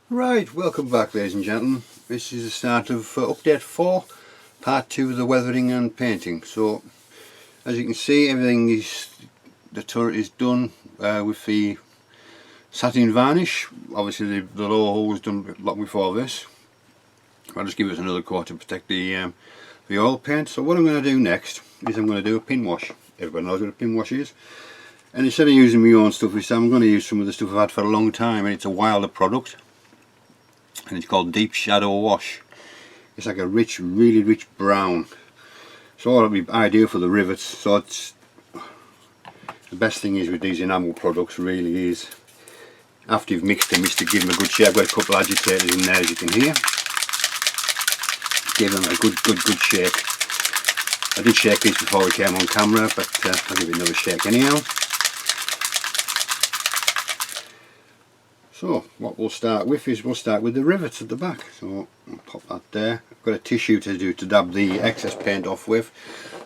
Right, welcome back ladies and gentlemen. This is the start of update 4, part 2 of the weathering and painting. So as you can see, everything is, the turret is done with the satin varnish. Obviously the lower hull was done long before this. I'll just give it another coat to protect the oil paint. So what I'm going to do next is I'm going to do a pin wash. Everybody knows what a pin wash is. And instead of using my own stuff this time, I'm going to use some of the stuff I've had for a long time, and it's a Wilder product. And it's called Deep Shadow Wash. It's like a rich, really rich brown. So it'll be ideal for the rivets. So it's the best thing is with these enamel products really is after you've mixed them is to give them a good shake. I've got a couple of agitators in there as you can hear. Give them a good shake. I did shake these before we came on camera, but I'll give it another shake anyhow. So what we'll start with is the rivets at the back. So I'll pop that there. I've got a tissue to dab the excess paint off with.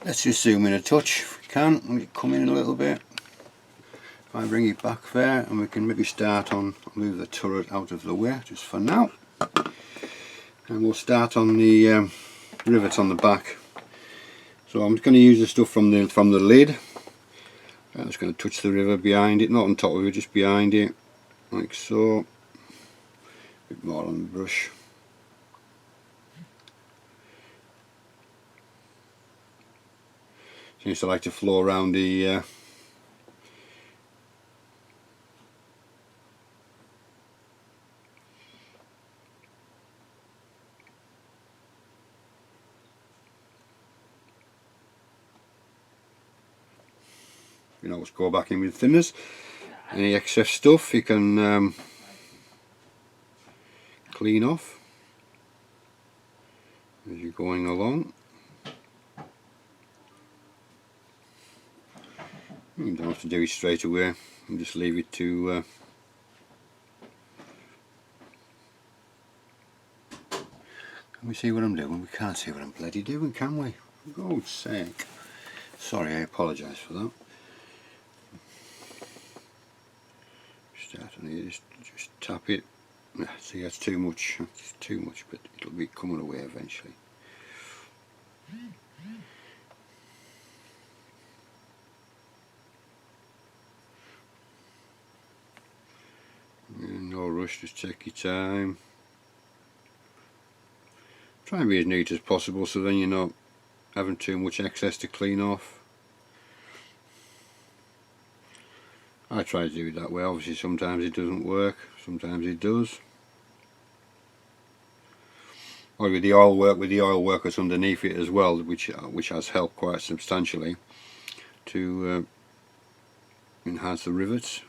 Let's just zoom in a touch if we can. Let it come in a little bit. If I bring it back there, and we can maybe start on, move the turret out of the way just for now. And we'll start on the rivets on the back. So I'm just going to use the stuff from the lid. I'm just going to touch the rivet behind it, not on top of it, just behind it. Like so. A bit more on the brush. Seems to like to flow around the you can always go back in with thinners. Any excess stuff you can clean off as you're going along. You don't have to do it straight away, and just leave it to can we see what I'm doing? We can't see what I'm bloody doing, can we? For God's sake. Sorry, I apologise for that. Start on here, just tap it. See, that's too much. It's too much, but it'll be coming away eventually. No rush, just take your time. Try and be as neat as possible so then you're not having too much excess to clean off. I try to do it that way. Obviously sometimes it doesn't work, sometimes it does. Or with the oil work that's underneath it as well, which has helped quite substantially to enhance the rivets.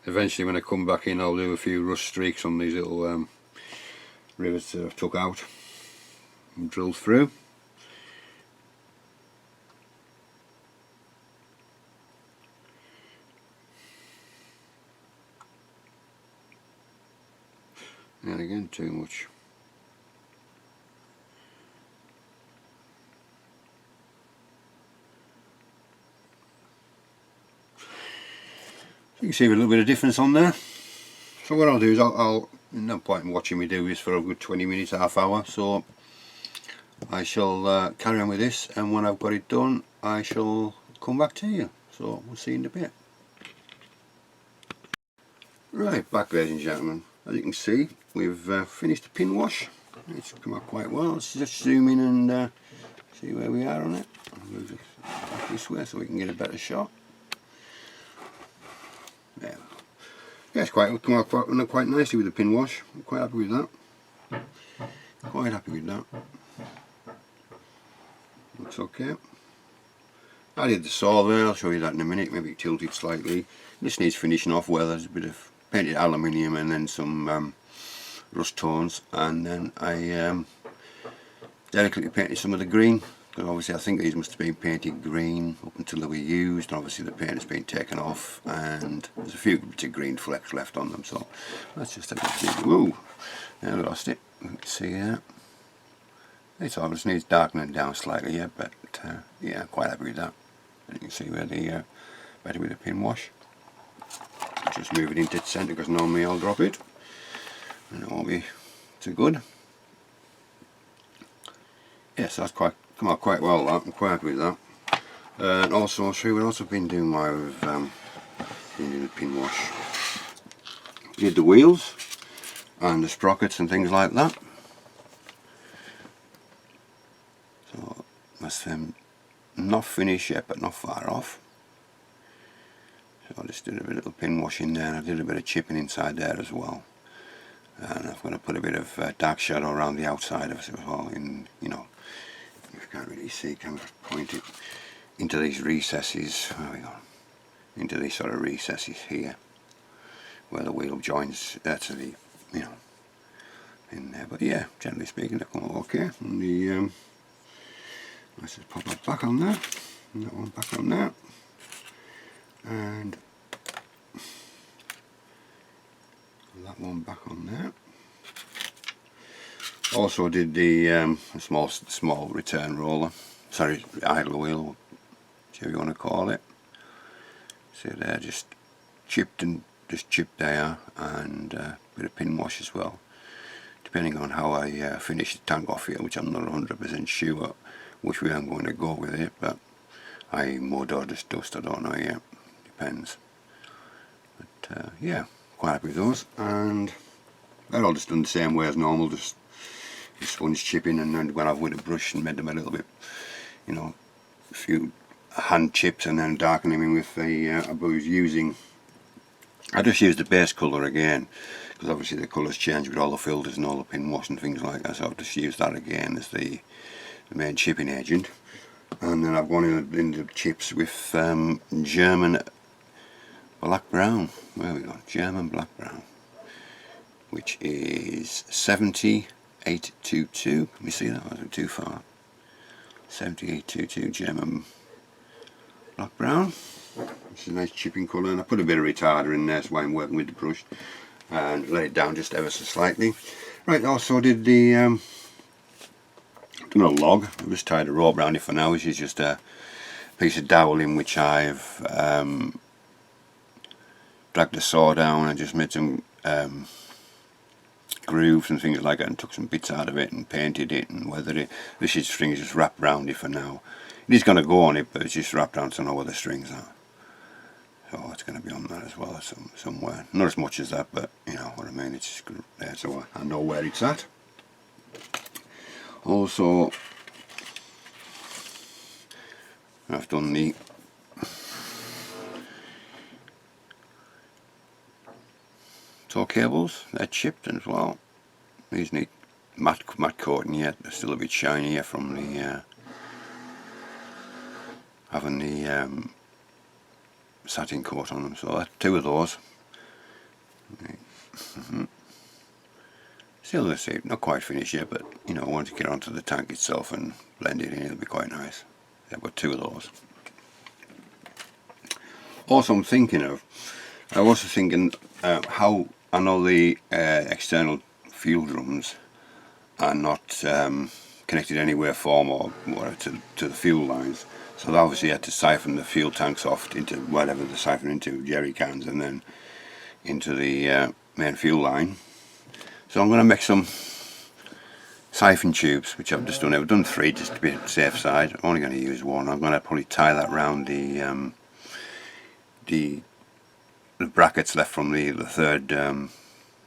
Eventually when I come back in, I'll do a few rust streaks on these little rivets that I've took out and drilled through. And again, too much. You can see a little bit of difference on there. So what I'll do is I'll no point in watching me do this for a good 20 minutes, half hour, so I shall carry on with this, and when I've got it done I shall come back to you. So we'll see you in a bit. Right, back ladies and gentlemen. As you can see, we've finished the pin wash. It's come out quite well. Let's just zoom in and see where we are on it. I'll move it back this way so we can get a better shot. There. Yeah, it's come out quite nicely with the pin wash. I'm quite happy with that. Quite happy with that. Looks okay. I did the saw there, I'll show you that in a minute. Maybe tilted slightly. This needs finishing off where there's a bit of painted aluminium and then some rust tones, and then I delicately painted some of the green because obviously I think these must have been painted green up until they were used, and obviously the paint has been taken off and there's a few bits of green flecks left on them. So let's just have a see. Whoa, I lost it. You can see that. It obviously needs darkening down slightly yet, but yeah, I'm quite happy with that. You can see where the better with the pin wash. Just move it into the centre because normally I'll drop it and it won't be too good. Yes, that's come out quite well. That. I'm quite happy with that. And also I'll show you what else I've been doing while I've been doing the pin wash. Did the wheels and the sprockets and things like that. So that's not finished yet, but not far off. So I just did a little pin wash in there, and I did a bit of chipping inside there as well. And I'm going to put a bit of dark shadow around the outside of it as well. In, you know, you can't really see, can we point it into these recesses? There we go. Into these sort of recesses here, where the wheel joins to the, you know, in there. But yeah, generally speaking, they come out okay. And the let's just pop that back on there, and that one back on there, and that one back on there. Also did the small return roller, sorry, idle wheel, whichever you want to call it. See there, just chipped there, and a bit of pin wash as well. Depending on how I finish the tank off here, which I'm not 100% sure which way I'm going to go with it, but mud or just dust, I don't know yet, depends. But yeah, quite happy with those, and they're all just done the same way as normal, just sponge chipping, and then went off with a brush and made them a little bit, you know, a few hand chips, and then darkening them with the I just used the base colour again, because obviously the colours change with all the filters and all the pin wash and things like that, so I've just used that again as the main chipping agent. And then I've gone in the chips with German black brown. There we go, German black brown, which is 7822. Can you see that? Wasn't too far. 7822 German black brown. It's a nice chipping colour, and I put a bit of retarder in there, so I'm working with the brush, and let it down just ever so slightly. Right, also did the done a log. I've just tied a rope around it for now, which is just a piece of dowel in which I've dragged the saw down and just made some grooves and things like that, and took some bits out of it and painted it and weathered it. This string is just wrapped around it for now. It is going to go on it, but it's just wrapped around so I know where the strings are. So it's going to be on that as well somewhere. Not as much as that, but you know what I mean. It's just there, so I know where it's at. Also, I've done the tow cables. They're chipped as well. These need matte coating yet. They're still a bit shiny yet from the having the satin coat on them. So that's two of those. Still, let's see, not quite finished yet, but you know, I want to get onto the tank itself and blend it in. It'll be quite nice. I've got two of those. Also, I was thinking how I know the external fuel drums are not connected in any way, form or whatever to the fuel lines. So they obviously had to siphon the fuel tanks off into whatever they siphon into, jerry cans, and then into the main fuel line. So I'm going to make some siphon tubes, which I've just done. I've done 3 just to be on the safe side. I'm only going to use 1. I'm going to probably tie that around the brackets left from the third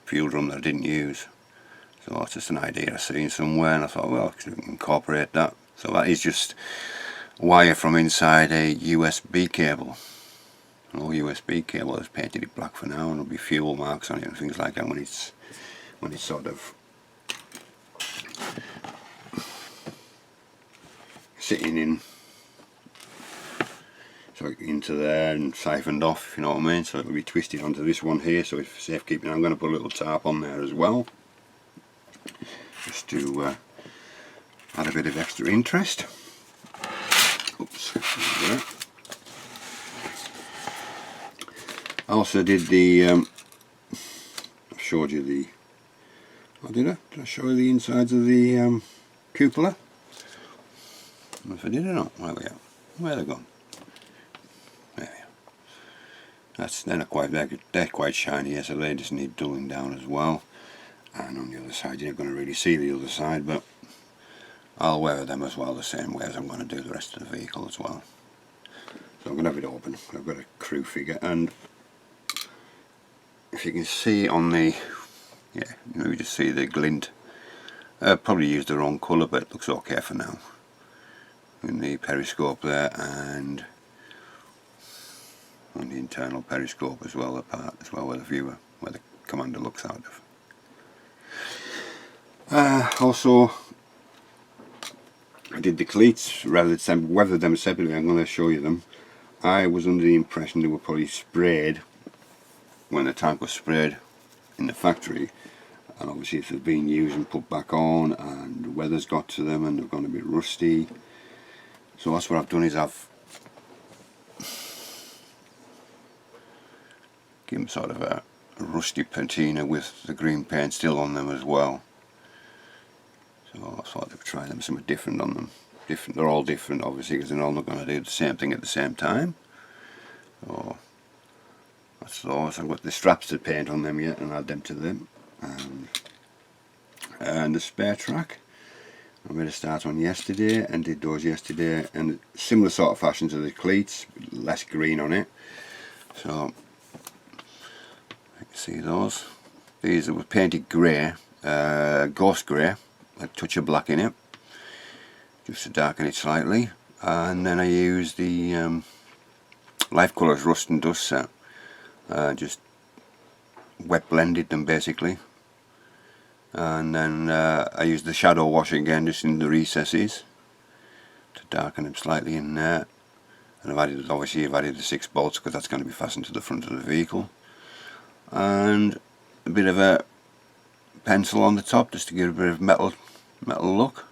fuel drum that I didn't use. So that's just an idea I've seen somewhere, and I thought, well, I can incorporate that. So that is just wire from inside a USB cable. An old USB cable. I've painted it black for now, and there'll be fuel marks on it and things like that when it's sort of sitting in, so into there and siphoned off, if you know what I mean. So it'll be twisted onto this one here, so it's safekeeping. I'm going to put a little tarp on there as well, just to add a bit of extra interest. I also did the, I showed you the, oh did I? Did I show you the insides of the cupola? I don't know if I did or not. Where we are? Where they gone? There we are. They're not quite, they're quite shiny, yes, so they just need dulling down as well. And on the other side, you're not going to really see the other side, but I'll wear them as well the same way as I'm going to do the rest of the vehicle as well. So I'm going to have it open. I've got a crew figure, and if you can see on the, yeah, you just see the glint. I probably used the wrong colour, but it looks okay for now. In the periscope there, and on the internal periscope as well, apart as well, where the viewer, where the commander looks out of. Also, I did the cleats rather than weathered them separately. I'm going to show you them. I was under the impression they were probably sprayed when the tank was sprayed in the factory, and obviously if they've been used and put back on and the weather's got to them and they're going to be rusty. So that's what I've done, is I've given them sort of a rusty patina with the green paint still on them as well. So I thought I'd try them something different on them. They're all different obviously, because they're all not going to do the same thing at the same time. So that's those. I've got the straps to paint on them yet, and add them to them. And the spare track, I'm going to start on yesterday, and did those yesterday, and similar sort of fashion to the cleats, less green on it. So you can see those. These were painted grey, ghost grey, a touch of black in it, just to darken it slightly. And then I used the Life Colours Rust and Dust set. Just wet blended them basically, and then I used the shadow wash again just in the recesses to darken them slightly in there. And obviously I've added the 6 bolts because that's going to be fastened to the front of the vehicle, and a bit of a pencil on the top just to give a bit of metal look.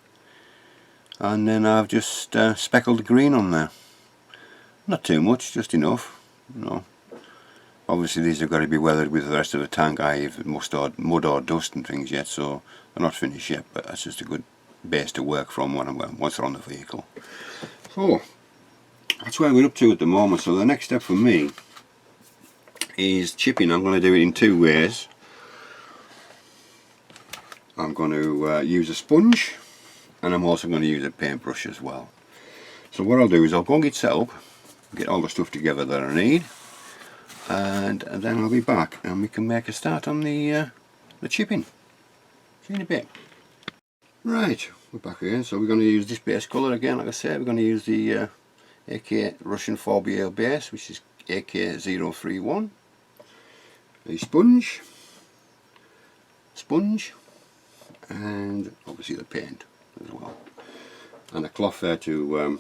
And then I've just speckled the green on there. Not too much, just enough, you know. Obviously these have got to be weathered with the rest of the tank. I have mud or dust and things yet, so they're not finished yet, but that's just a good base to work from once they're on the vehicle. So that's where we're up to at the moment. So the next step for me is chipping. I'm going to do it in 2 ways. I'm going to use a sponge, and I'm also going to use a paintbrush as well. So what I'll do is I'll go and get set up, get all the stuff together that I need, and then I'll be back and we can make a start on the chipping. See you in a bit. Right, we're back again. So we're going to use this base colour again. Like I said, we're going to use the AK Russian 4BL base, which is AK031. A sponge, and obviously the paint as well, and a cloth there to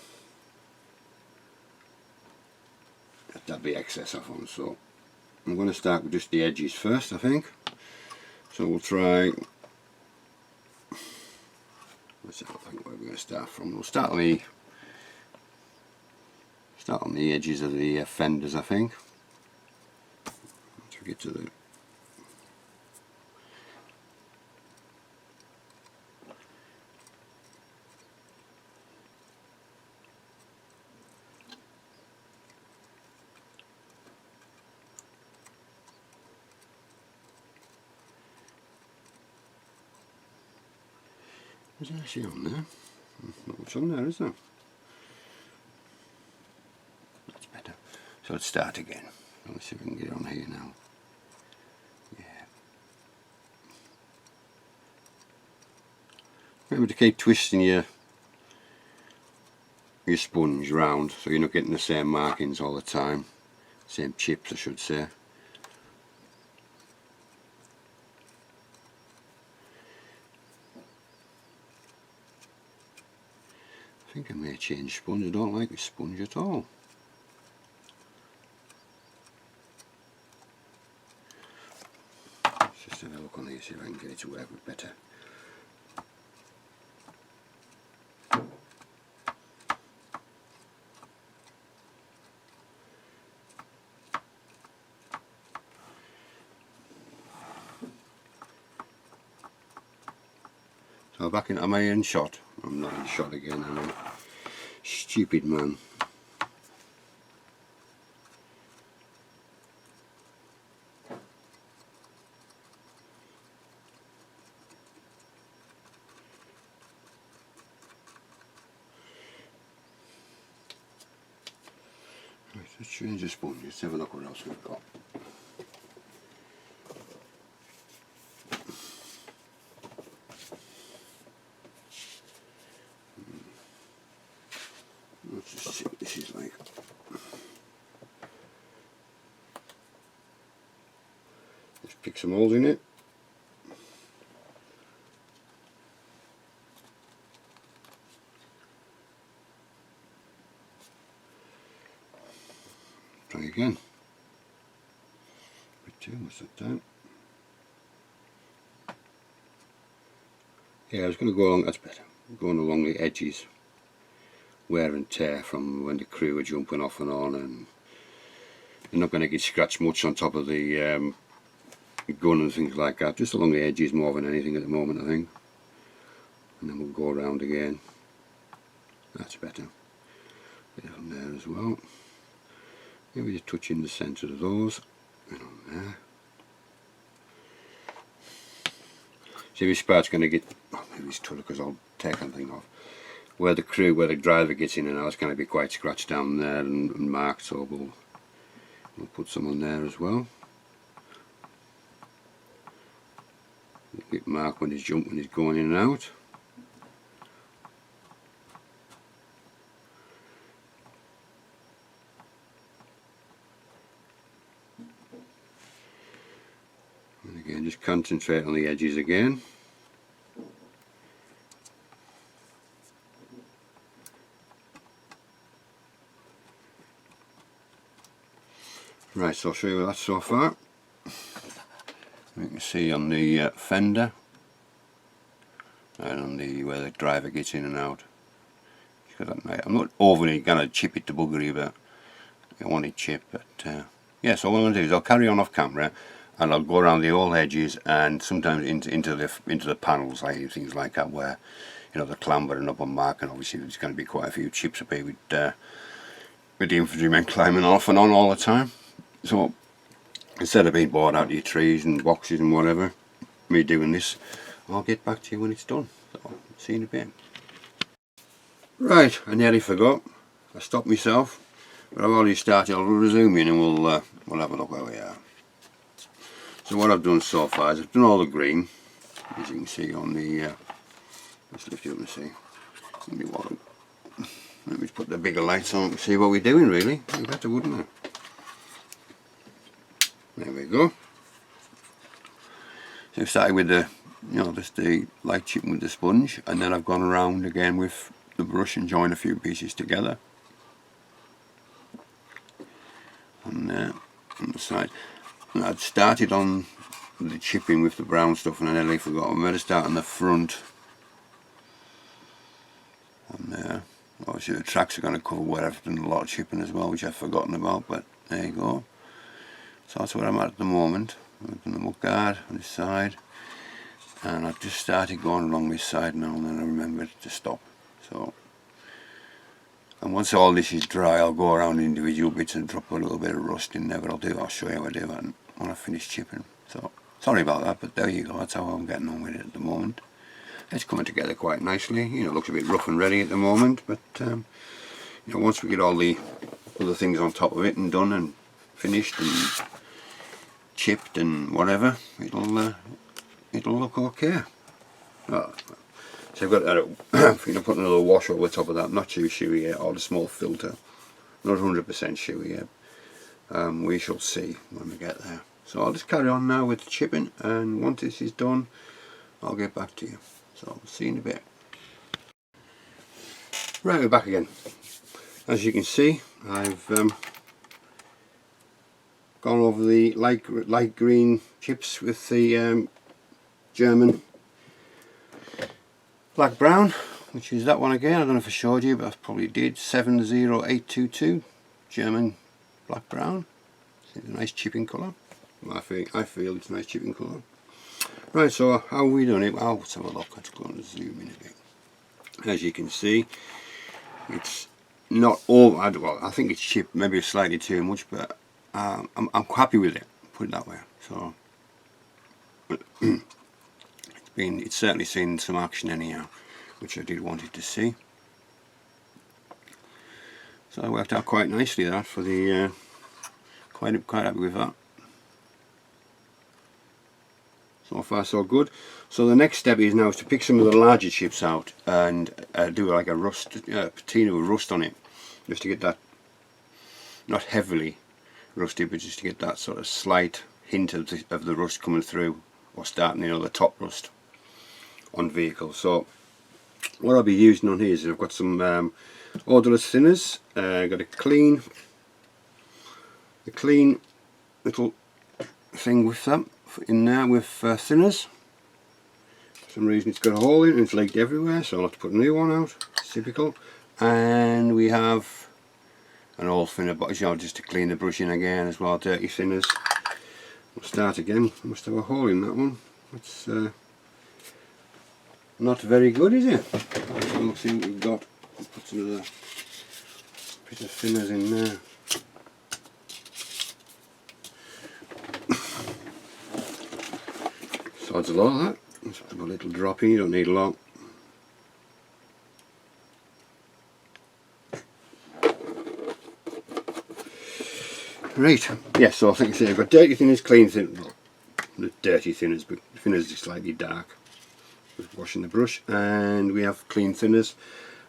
get the excess off on. So I'm going to start with just the edges first, I think. So we'll try, let's have a think where we're going to start from. We'll start on the edges of the fenders, I think. Once we get to the is there actually on there? Not much on there, is there? That's better. So let's start again. Let's see if we can get it on here now. Yeah. Remember to keep twisting your sponge round so you're not getting the same markings all the time. Same chips, I should say. I think I may change sponge. I don't like this sponge at all. Let's just have a look on here, see if I can get it to work a bit better. So back into my in shot. I'm not in shot again, am I? Stupid man. Right, let's change the sponge. Let's have a look what else we've got. Let's just see what this is like. Let's pick some holes in it. Try again. What's that down? Yeah, I was going to go along, that's better, going along the edges, wear and tear from when the crew were jumping off and on, and you're not going to get scratched much on top of the gun and things like that, just along the edges more than anything at the moment, I think. And then we'll go around again. That's better. Bit on there as well. Maybe just touching the centre of those, and on there. See, this part's going to get, oh, maybe it's taller because I'll take something off. Where the driver gets in and out, it's going to be quite scratched down there and marked, so we'll put some on there as well. A bit marked when he's jumping, he's going in and out. And again, just concentrate on the edges again. Right, so I'll show you that so far. You can see on the fender and on the where the driver gets in and out. I'm not overly going to chip it to buggery, but I want it chipped. But yeah, so what I'm going to do is I'll carry on off camera, and I'll go around the whole edges and sometimes into the panels, like things like that, where you know the clambering up on mark, and obviously there's going to be quite a few chips up here with the infantrymen climbing off and on all the time. So instead of being bored out of your trees and boxes and whatever, me doing this, I'll get back to you when it's done. So see you in a bit. Right, I nearly forgot. I stopped myself, but I've already started. I'll resume in and we'll have a look where we are. So what I've done so far is I've done all the green, as you can see on the. Let's lift you up and see. Let me put the bigger lights on and see what we're doing. Really, it'd be better, wouldn't it? There we go. So we started with the, just the light chipping with the sponge, and then I've gone around again with the brush and joined a few pieces together. And there, on the side. And I'd started on the chipping with the brown stuff, and I nearly forgot. I'm going to start on the front. And there. Obviously the tracks are going to cover where I've done a lot of chipping as well, which I've forgotten about, but there you go. So that's where I'm at the moment. I've done the mudguard on this side, and I've just started going along this side now, and then I remembered to stop. So, and once all this is dry, I'll go around individual bits and drop a little bit of rust in there, but I'll show you how I do that when I finish chipping. So sorry about that, but there you go. That's how I'm getting on with it at the moment. It's coming together quite nicely. It looks a bit rough and ready at the moment, but once we get all the other things on top of it and done and finished and chipped and whatever, it'll look okay. So I've got that. Put another wash over the top of that. Not too chewy yet, or the small filter. Not 100% chewy yet. We shall see when we get there. So I'll just carry on now with the chipping, and once this is done, I'll get back to you. So I'll see you in a bit. Right, we're back again. As you can see, I've gone over the light green chips with the German black brown, which is that one again. I don't know if I showed you, but I probably did. 70822 German black brown. It's a nice chipping colour. I feel it's a nice chipping colour. Right, so how have we done it? Well, let's have a look. Let's go and zoom in a bit. As you can see, it's not all, well, I think it's chipped maybe slightly too much, but I'm happy with it, put it that way. So it's certainly seen some action anyhow, which I did want it to see. So it worked out quite nicely, that, for the quite happy with that. So far so good. So the next step is now to pick some of the larger chips out and do like a rust, patina with rust on it, just to get that, not heavily rusty, but just to get that sort of slight hint of the rust coming through, or starting, you know, the top rust on vehicles. So what I'll be using on here is I've got some odorless thinners. Got a clean little thing with that in there with thinners. For some reason it's got a hole in it and it's leaked everywhere, so I'll have to put a new one out. It's typical. And we have an old thinner, but you know, just to clean the brush in again as well, dirty thinners. We'll start again. Must have a hole in that one. It's not very good, is it? Let's see what we've got. I'll put some of the bit of thinners in there. Sods a lot of that. Let's put a little drop in, you don't need a lot. Right, yeah, so I think I've got dirty thinners, clean thinners, well, not dirty thinners, but thinners are slightly dark. Just washing the brush, and we have clean thinners,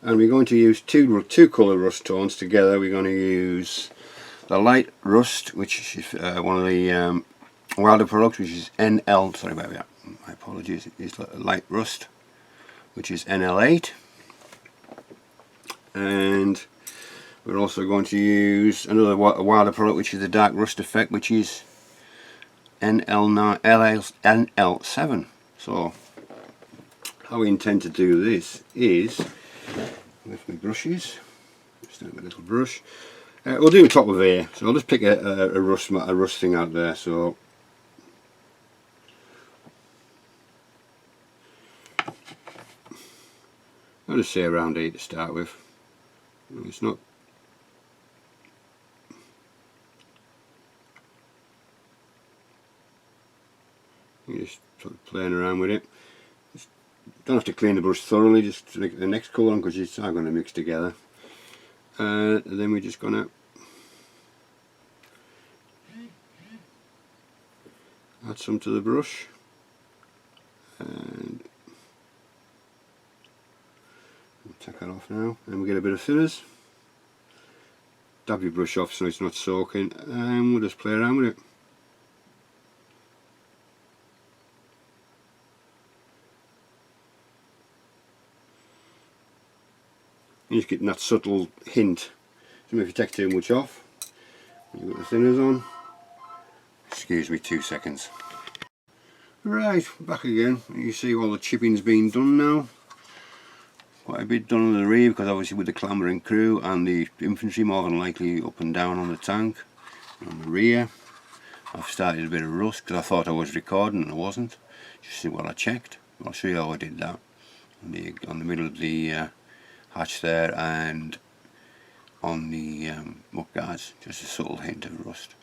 and we're going to use two colour rust tones together. We're going to use the light rust, which is one of the Wilder products, which is NL, sorry about that, my apologies, it's light rust, which is NL8, and we're also going to use another Wilder product, which is the dark rust effect, which is NL7. So how we intend to do this is with my brushes, just a little brush. We'll do the top of here, so I'll just pick a rust thing out there. So I'll just say around here to start with. It's not. You're just sort of playing around with it. Just don't have to clean the brush thoroughly, just to make the next colour on, because it's all going to mix together. And then we're just going to add some to the brush. And we'll take that off now. And we get a bit of thinners. Dab your brush off so it's not soaking, and we'll just play around with it. You're just getting that subtle hint. So if you take too much off, you've got the thinners on. Excuse me 2 seconds. Right, back again. You see all the chipping's been done now. Quite a bit done on the rear, because obviously with the clambering crew and the infantry more than likely up and down on the tank. On the rear, I've started a bit of rust because I thought I was recording and I wasn't. Just see what I checked. I'll show you how I did that. On the middle of the hatch there, and on the muck guards, just a subtle hint of rust.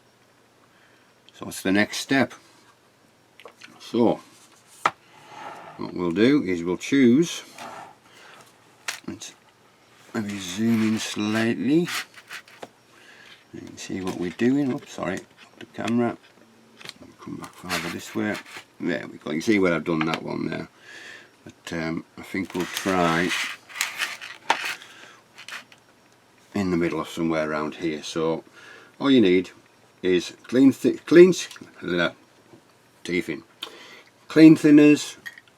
So what's the next step? So what we'll do is we'll choose, let's maybe zoom in slightly, you can see what we're doing. Oops, sorry, the camera, come back farther this way. There we go, you can see where I've done that one there. But I think we'll try in the middle of somewhere around here. So all you need is clean thinners,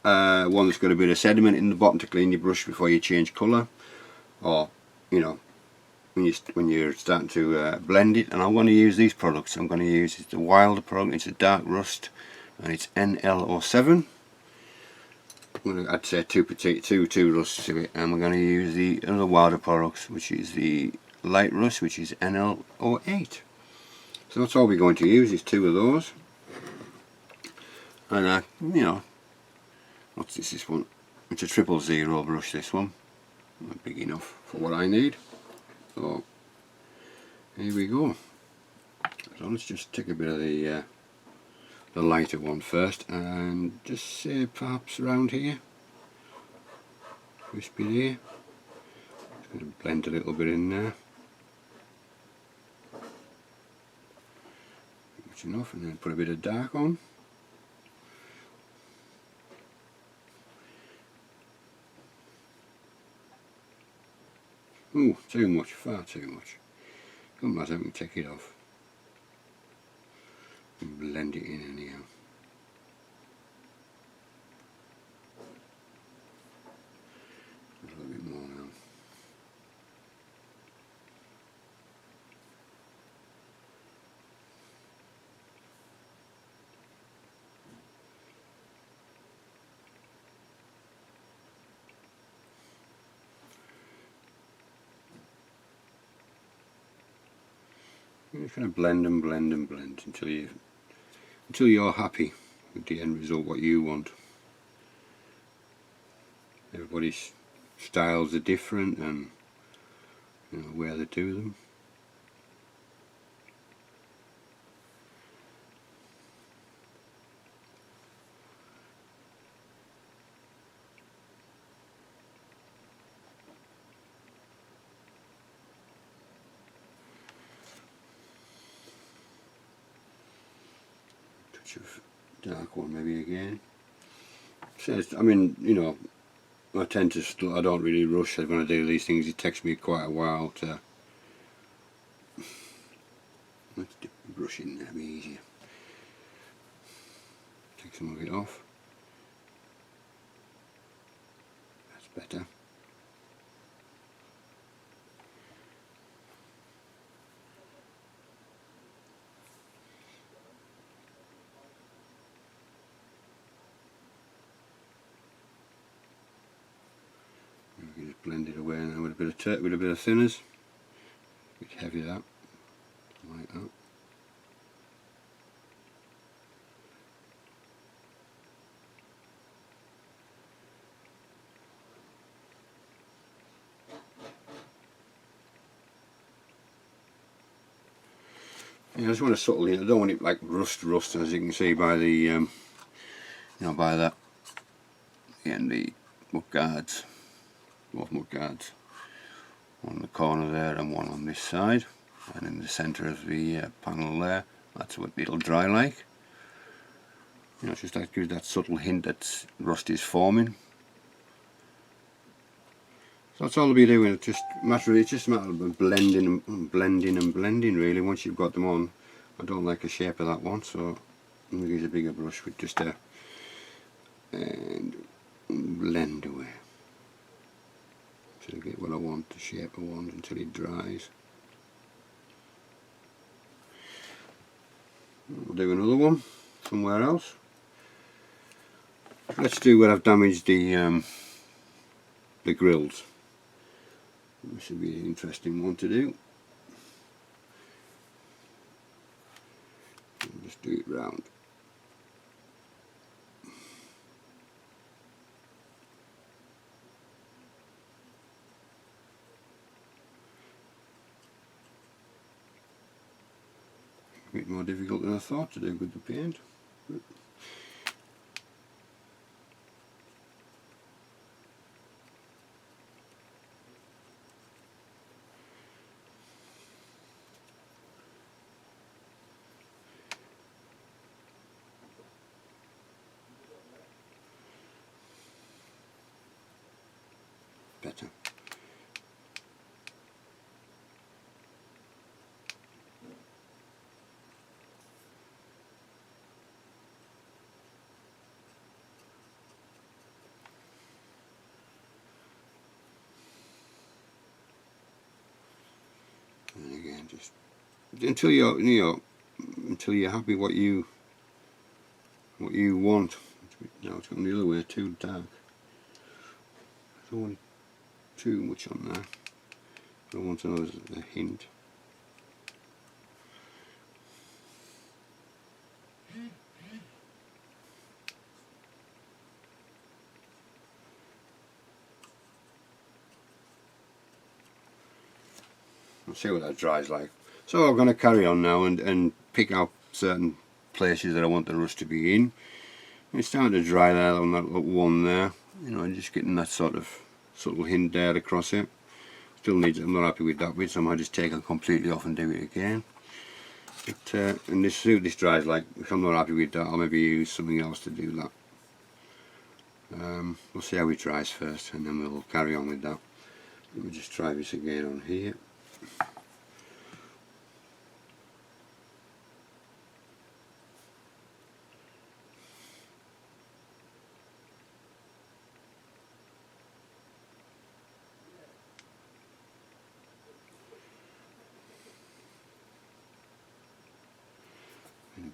one that's got a bit of sediment in the bottom to clean your brush before you change colour, or you know, when you're starting to blend it. And I'm going to use these products. I'm going to use the Wilder product. It's a dark rust, and it's NL07. I'm going to add two rusts to it, and we're going to use the other Wilder products, which is the light rust, which is NL08. So that's all we're going to use, is two of those. And you know, what's this one? It's a 000 brush, this one. Not big enough for what I need. So here we go. So let's just take a bit of the lighter one first, and just say perhaps around here, this bit here. Just going to blend a little bit in there. That's enough, and then put a bit of dark on. Ooh, too much, far too much. Doesn't matter, we can take it off. And blend it in anyhow. A little bit more now. You're just going to blend and blend and blend until you're happy with the end result, what you want. Everybody's styles are different, and you know where they do them. Of dark one maybe again. So I mean, you know, I tend to I don't really rush when I do these things. It takes me quite a while to. Let's dip the brush in there, be easier. Take some of it off. That's better. You just blend it away now with a bit of thinners. A bit heavy that, like that. Yeah, I just want to subtle in. I don't want it like rust, as you can see by the, you know, by that. Again, the mud guards, both mud guards. One in the corner there and one on this side, and in the centre of the panel there. That's what it'll dry like. You know, it's just like gives that subtle hint that rust is forming. So that's all I'll be doing. It's just a matter of blending and blending really. Once you've got them on, I don't like the shape of that one, so I'm going to use a bigger brush with just a and blend away. To get what I want, the shape I want, until it dries. We'll do another one somewhere else. Let's do where I've damaged the grills. This should be an interesting one to do. I'll just do it round. A bit more difficult than I thought to do with the paint. Better. And again, just until until you're happy what you want. Now it's gone the other way, too dark. I don't want too much on there. I don't want to know a hint. see what that dries like. So I'm going to carry on now and pick out certain places that I want the rust to be in. It's starting to dry there on that little one there, you know, just getting that sort of subtle hint there across it. Still needs, I'm not happy with that bit, so I might just take it completely off and do it again. But, and this, see what this dries like. If I'm not happy with that, I'll maybe use something else to do that. We'll see how it dries first, and then we'll carry on with that. Let me just try this again on here. And a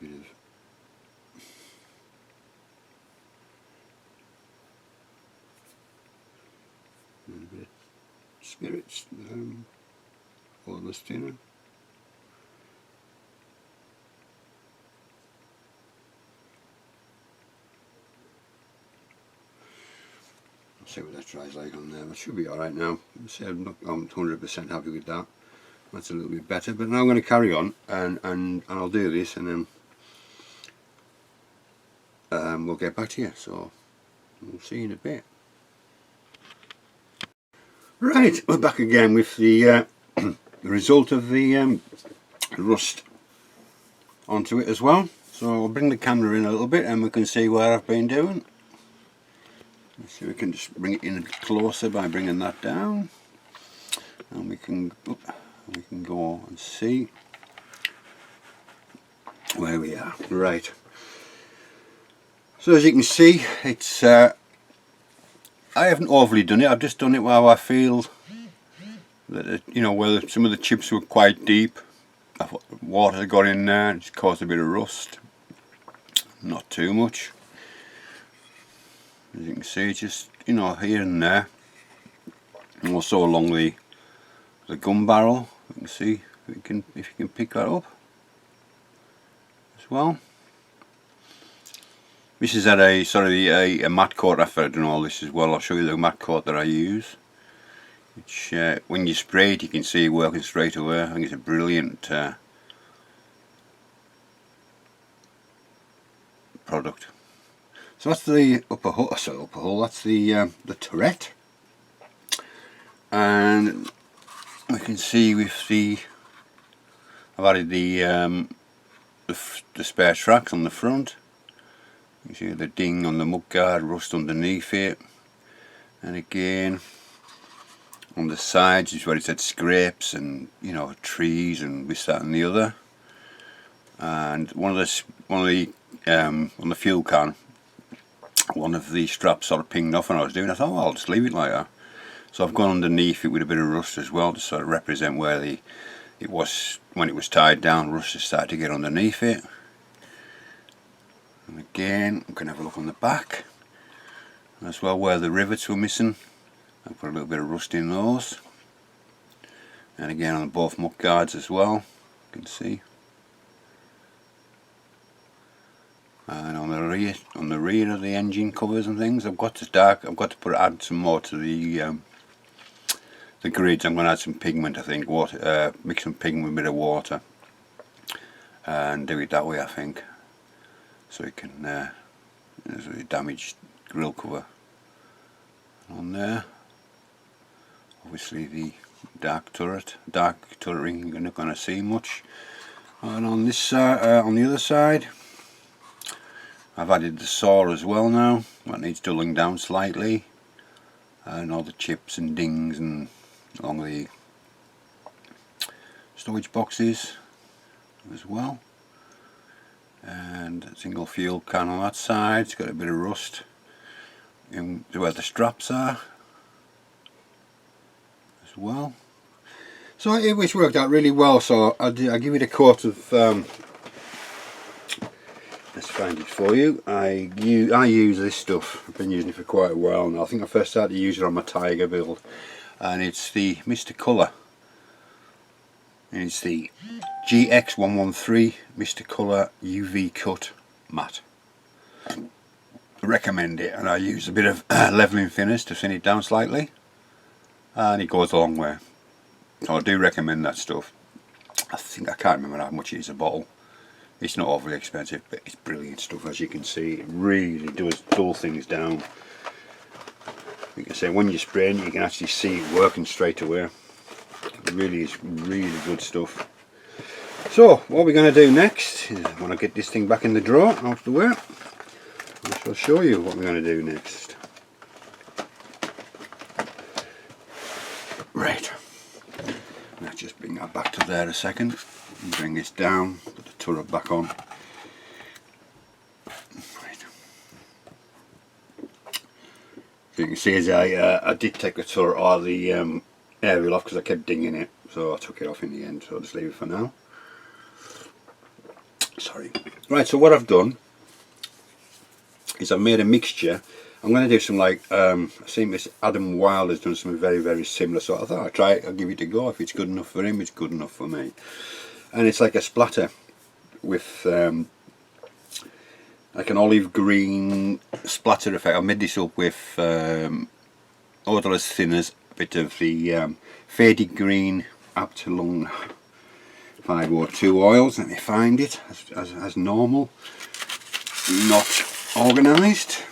bit of spirits, or the thinner. See what that dries like on there. It should be alright now. I'm not 100% happy with that. That's a little bit better, but now I'm going to carry on and I'll do this, and then we'll get back to you. So we'll see you in a bit. Right, we're back again with the result of the rust onto it as well. So I'll bring the camera in a little bit and we can see what I've been doing. Let's see if we can just bring it in closer by bringing that down, and we can go and see where we are. Right, so as you can see, it's I haven't overly done it. I've just done it while I feel that you know, where some of the chips were quite deep, water got in there and it's caused a bit of rust. Not too much. As you can see, just, you know, here and there, and also along the gun barrel. You can see if you can pick that up as well. This is at a sort of a matte coat after I've done all this as well. I'll show you the matte coat that I use, which when you spray it you can see working straight away. I think it's a brilliant product. So that's the upper hull, that's the turret, and we can see with I've added the spare tracks on the front. You see the ding on the mudguard, rust underneath it, and again on the sides is where it said scrapes and, you know, trees and this, that and the other. And on the fuel can, one of the straps sort of pinged off when I was doing it. I thought, well, I'll just leave it like that. So I've gone underneath it with a bit of rust as well to sort of represent where it was when it was tied down. Rust has started to get underneath it. And again, we can have a look on the back as well where the rivets were missing. I put a little bit of rust in those. And again on both muck guards as well, you can see. And on the rear of the engine covers and things, I've got to add some more to the grids. I'm going to add some pigment, I think, mix some pigment with a bit of water and do it that way, I think, so it can there's a damaged grill cover on there. Obviously the dark turret ring, you're not going to see much. And on this on the other side, I've added the saw as well now. That needs dulling down slightly, and all the chips and dings and along the storage boxes as well. And a single fuel can on that side. It's got a bit of rust in where the straps are as well. So it's worked out really well. So I'll give it a coat of let's find it for you. I use this stuff. I've been using it for quite a while now. I think I first started to use it on my Tiger build, and it's the Mr. Colour. And it's the GX113 Mr. Colour UV Cut Matte. I recommend it, and I use a bit of levelling thinners to thin it down slightly, and it goes a long way. So I do recommend that stuff. I think, I can't remember how much it is a bottle. It's not overly expensive, but it's brilliant stuff. As you can see, it really does dull things down. Like I say, when you're spraying it, you can actually see it working straight away. It really is really good stuff. So what we're going to do next is, I want to get this thing back in the drawer, out of the way. I shall show you what we're going to do next. Right, let's just bring that back to there a second. Bring this down, put the turret back on. Right. So you can see as I did take the turret or the aerial off because I kept dinging it, so I took it off in the end, so I'll just leave it for now. Sorry. Right, so what I've done is I've made a mixture. I'm going to do some, like, I think this Adam Wilde has done something very, very similar, so I thought I'd try it, I'll give it a go. If it's good enough for him, it's good enough for me. And it's like a splatter with like an olive green splatter effect. I made this up with odorless thinners, a bit of the faded green Absalon 502 oils. Let me find it as normal, not organised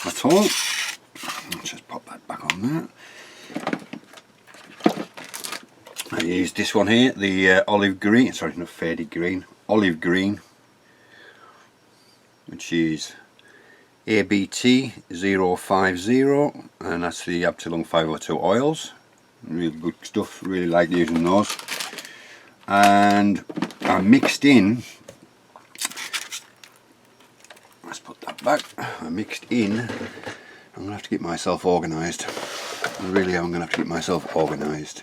at all. Let's just pop that back on there. I used this one here, the olive green, sorry, not faded green, olive green, which is ABT 050, and that's the Absalon 502 oils. Really good stuff, really like using those. And I mixed in, let's put that back, I mixed in, I'm going to have to keep myself organised. Really, I'm going to have to keep myself organised.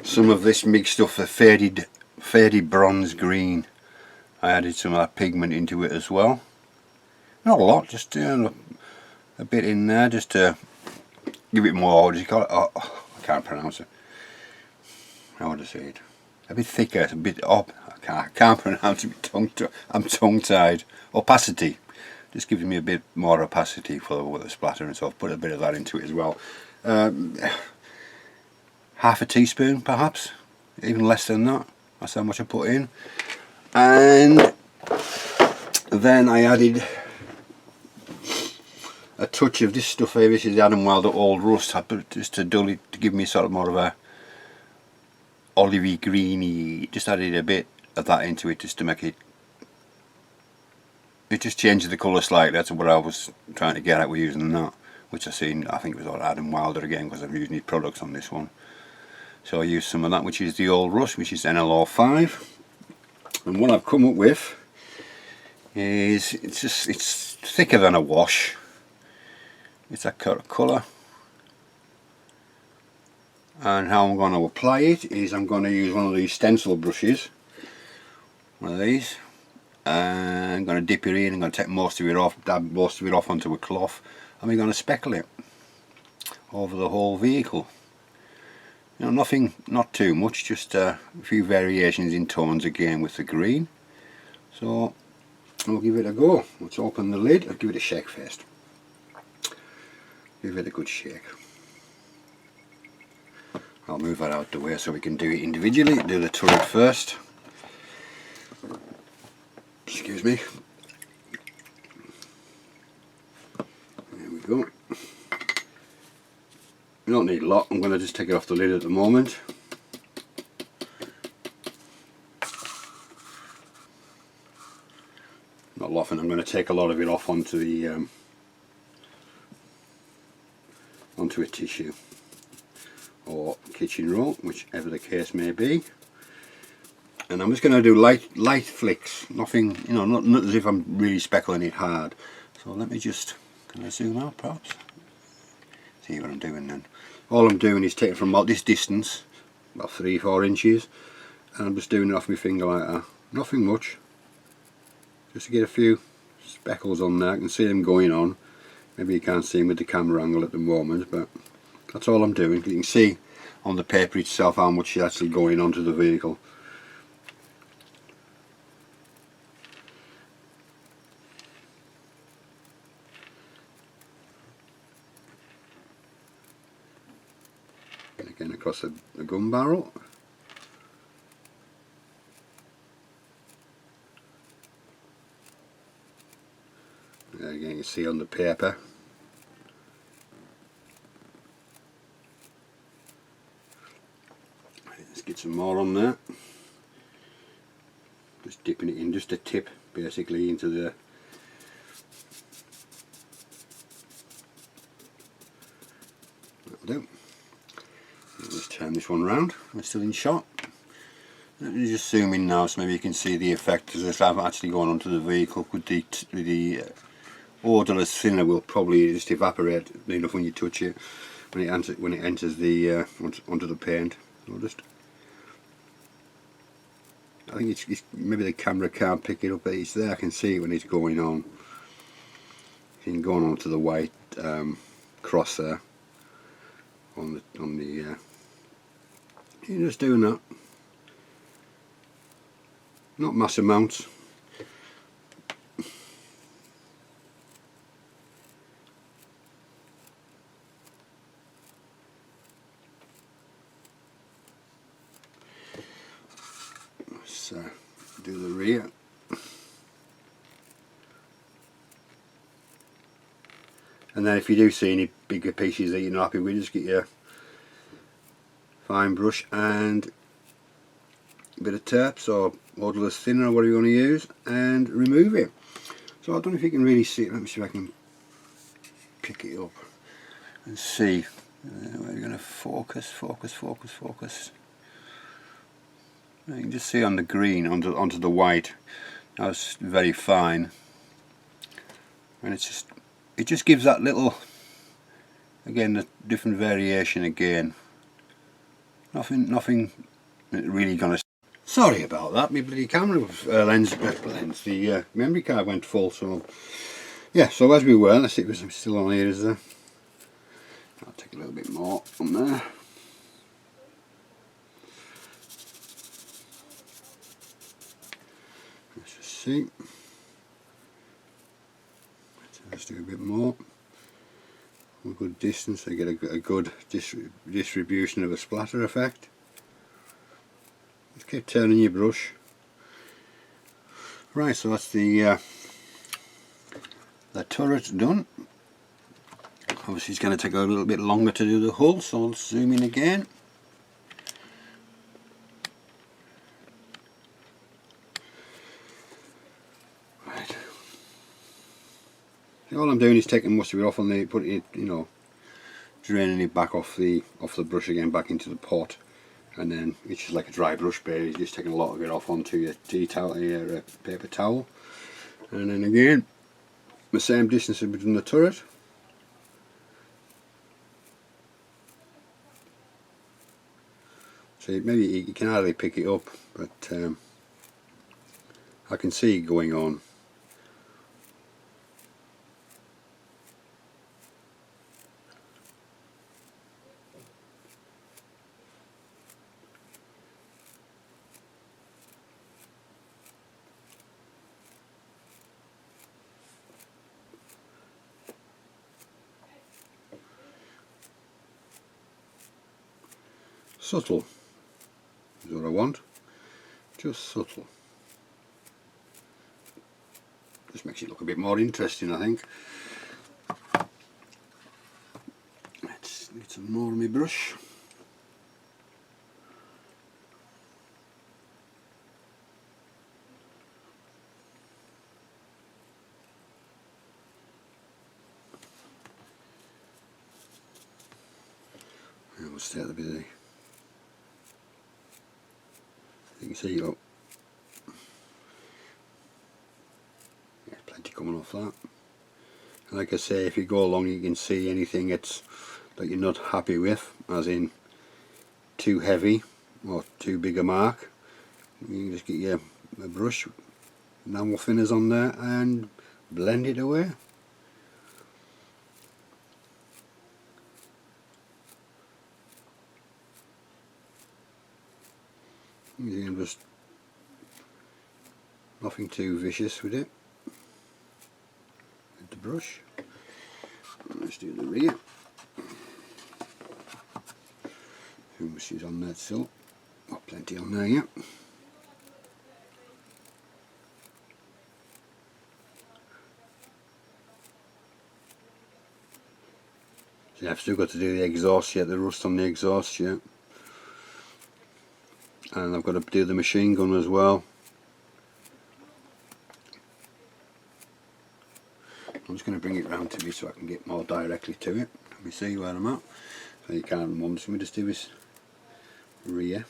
Some of this mixed stuff, a faded bronze green. I added some of that pigment into it as well. Not a lot, just a bit in there, just to give it more, what do you call it? Oh, I can't pronounce it. How would I say it? A bit thicker, it's a bit up. I can't pronounce it. I'm tongue-tied. Opacity. Just gives me a bit more opacity for the splatter, and so I've put a bit of that into it as well. Half a teaspoon perhaps, even less than that. That's how much I put in. And then I added a touch of this stuff here. This is Adam Wilde Old Rust. I put it just to dull it, to give me sort of more of a olivey greeny. Just added a bit of that into it just to make it, it just changes the colour slightly. That's what I was trying to get at with using that, which I seen, I think it was all Adam Wilder again, because I've used his products on this one. So I used some of that, which is the Old Rust, which is NLO5. And what I've come up with is, it's thicker than a wash. It's that kind of colour. And how I'm going to apply it is I'm going to use one of these stencil brushes, one of these, and I'm going to dip it in. I'm going to take most of it off, dab most of it off onto a cloth, and we're going to speckle it over the whole vehicle. You know, nothing, not too much, just a few variations in tones again with the green. So I'll give it a go. Let's open the lid. I'll give it a shake first. Give it a good shake. I'll move that out the way so we can do it individually. Do the turret first. Excuse me. There we go. You don't need a lot. I'm going to just take it off the lid at the moment. Not often. I'm going to take a lot of it off onto the onto a tissue or kitchen roll, whichever the case may be. And I'm just going to do light flicks. Nothing, you know, not as if I'm really speckling it hard. So let me just, can I zoom out perhaps? See what I'm doing then. All I'm doing is taking from about this distance, about 3-4 inches, and I'm just doing it off my finger like that. Nothing much, just to get a few speckles on there. I can see them going on. Maybe you can't see them with the camera angle at the moment, but that's all I'm doing. You can see on the paper itself how much is actually going onto the vehicle. And again across the gun barrel. And again you can see on the paper. Let's get some more on there. Just dipping it in just a tip basically into the that'll do. Let's turn this one round. We're still in shot. Let me just zoom in now so maybe you can see the effect as I've actually gone onto the vehicle with the odorless thinner will probably just evaporate enough when you touch it when it enters the onto the paint. So just I think it's maybe the camera can't pick it up, but it's there. I can see it when it's going on. You can go on to the white cross there on the you're just doing that. Not mass amounts. Let's do the rear. And then if you do see any bigger pieces that you're not happy with, just get your fine brush and a bit of terps or odorless thinner or whatever you want to use and remove it. So I don't know if you can really see it. Let me see if I can pick it up and see. We're going to focus. You can just see on the green onto the white. That's very fine, and it just gives that little, again, the different variation again. Nothing really gonna. Sorry about that. My bloody camera lens, the memory card went full. So yeah. So as we were, let's see if it's still on here. Is there? I'll take a little bit more on there. Let's just see. Let's do a bit more. A good distance, so you get a good distribution of a splatter effect. Just keep turning your brush. Right, so that's the turret done. Obviously it's going to take a little bit longer to do the hull, so I'll zoom in again. Right. So all I'm doing is taking most of it off on the, putting it, draining it back off the brush again, back into the pot, and then it's just like a dry brush bit. You're just taking a lot of it off onto your tea towel, your paper towel, and then again the same distance between the turret. So maybe you can hardly pick it up, but I can see it going on. Subtle is what I want, just subtle. Just makes it look a bit more interesting, I think. Let's get some more of my brush. And we'll stay at the busy. You can see, look, yeah, plenty coming off that. And like I say, if you go along, you can see anything that you're not happy with, as in too heavy or too big a mark. You can just get your brush, enamel thinners on there, and blend it away. Again, just nothing too vicious with it, with the brush. Let's do the rear. issues on that, so got plenty on there yet. So I've still got to do the exhaust yet, the rust on the exhaust yet. And I've got to do the machine gun as well. I'm just going to bring it round to me so I can get more directly to it. Let me see where I'm at. So you can't remember, so let me just do this rear.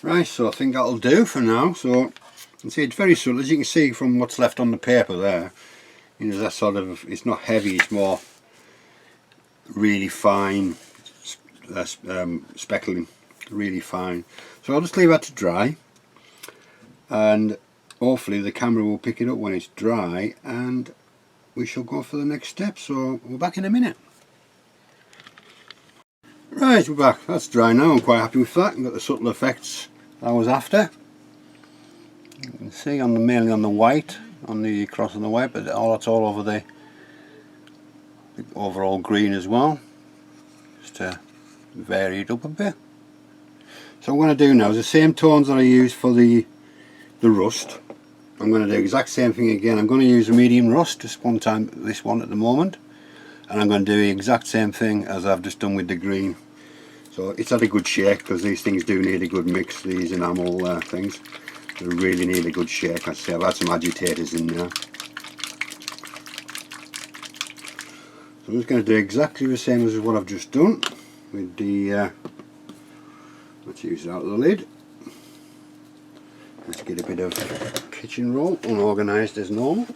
Right, so I think that'll do for now. So you can see it's very subtle, as you can see from what's left on the paper there. You know, that sort of, it's not heavy, it's more really fine speckling, really fine. So I'll just leave that to dry, and hopefully the camera will pick it up when it's dry, and we shall go for the next step. So we're back in a minute. Right, we're back. That's dry now. I'm quite happy with that. I've got the subtle effects I was after. You can see on the, mainly on the white, on the cross on the white, but that's all over the overall green as well, just to vary it up a bit. So what I'm going to do now is the same tones that I used for the rust. I'm going to do the exact same thing again. I'm going to use a medium rust, just one time, this one at the moment, and I'm going to do the exact same thing as I've just done with the green. So it's had a good shake, because these things do need a good mix, these enamel things. They really need a good shake. I say I've had some agitators in there. So I'm just going to do exactly the same as what I've just done with the, let's use it out of the lid. Let's get a bit of kitchen roll, unorganised as normal.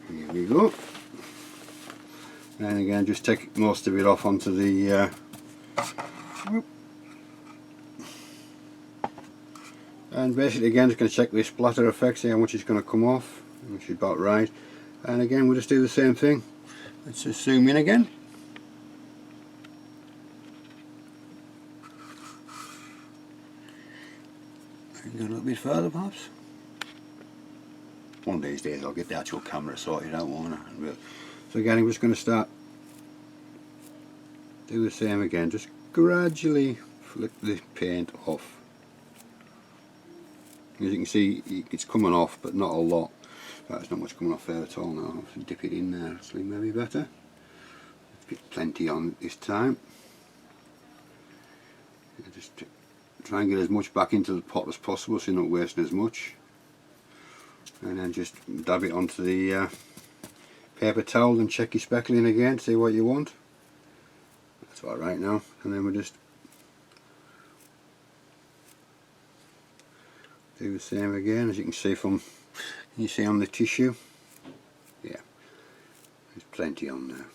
Here we go. And again, just take most of it off onto the and basically again just going to check the splatter effect, see how much is going to come off, which is about right. And again we'll just do the same thing. Let's just zoom in again. Go a little bit further perhaps. One of these days I'll get the actual camera sorted out, won't I? So again I'm just going to start, do the same again, just gradually flick the paint off. As you can see, it's coming off, but not a lot. There's not much coming off there at all now. I'll have to dip it in there, actually, maybe better. Get plenty on this time. Just try and get as much back into the pot as possible so you're not wasting as much. And then just dab it onto the paper towel and check your speckling again, see what you want. That's about right now. And then we'll just do the same again, as you can see from, you see on the tissue, yeah, there's plenty on there.